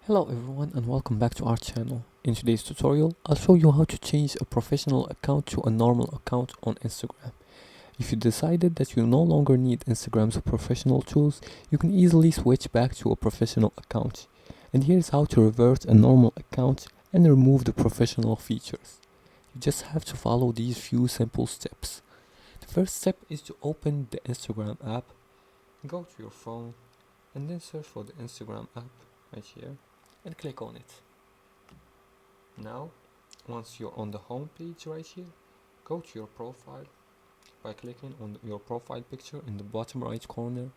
Hello everyone and welcome back to our channel. In today's tutorial, I'll show you how to change a professional account to a normal account on Instagram. If you decided that you no longer need Instagram's professional tools, you can easily switch back to a professional account. And here's how to revert a normal account and remove the professional features. You just have to follow these few simple steps. The first step is to open the Instagram app, go to your phone, and then search for the Instagram app right here and click on it. Now, once you're on the home page right here, go to your profile by clicking on your profile picture in the bottom right corner,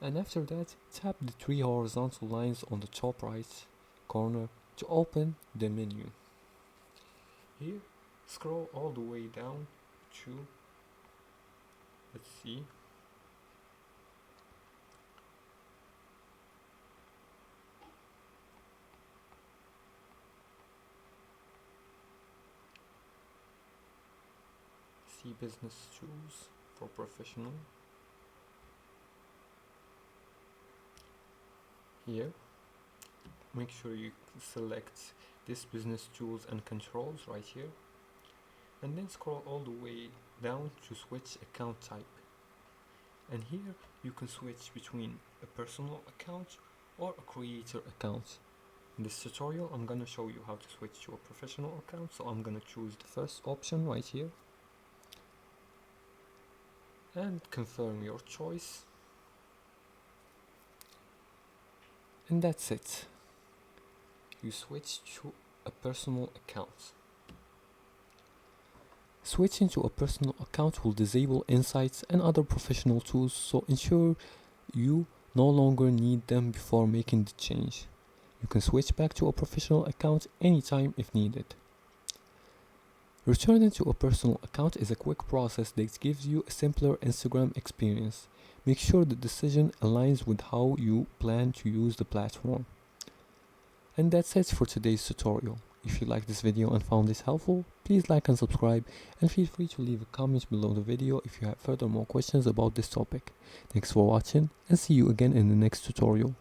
and after that tap the three horizontal lines on the top right corner to open the menu. Here, scroll all the way down to, let's see, business tools for professional. Here, make sure you select this business tools and controls right here, and then scroll all the way down to switch account type. And here you can switch between a personal account or a creator account. In this tutorial I'm gonna show you how to switch to a professional account, so I'm gonna choose the first option right here and confirm your choice, and that's it. You switch to a personal account. Switching to a personal account will disable insights and other professional tools, so ensure you no longer need them before making the change. You can switch back to a professional account anytime if needed. Returning to a personal account is a quick process that gives you a simpler Instagram experience. Make sure the decision aligns with how you plan to use the platform. And that's it for today's tutorial. If you liked this video and found this helpful, please like and subscribe, and feel free to leave a comment below the video if you have further more questions about this topic. Thanks for watching, and see you again in the next tutorial.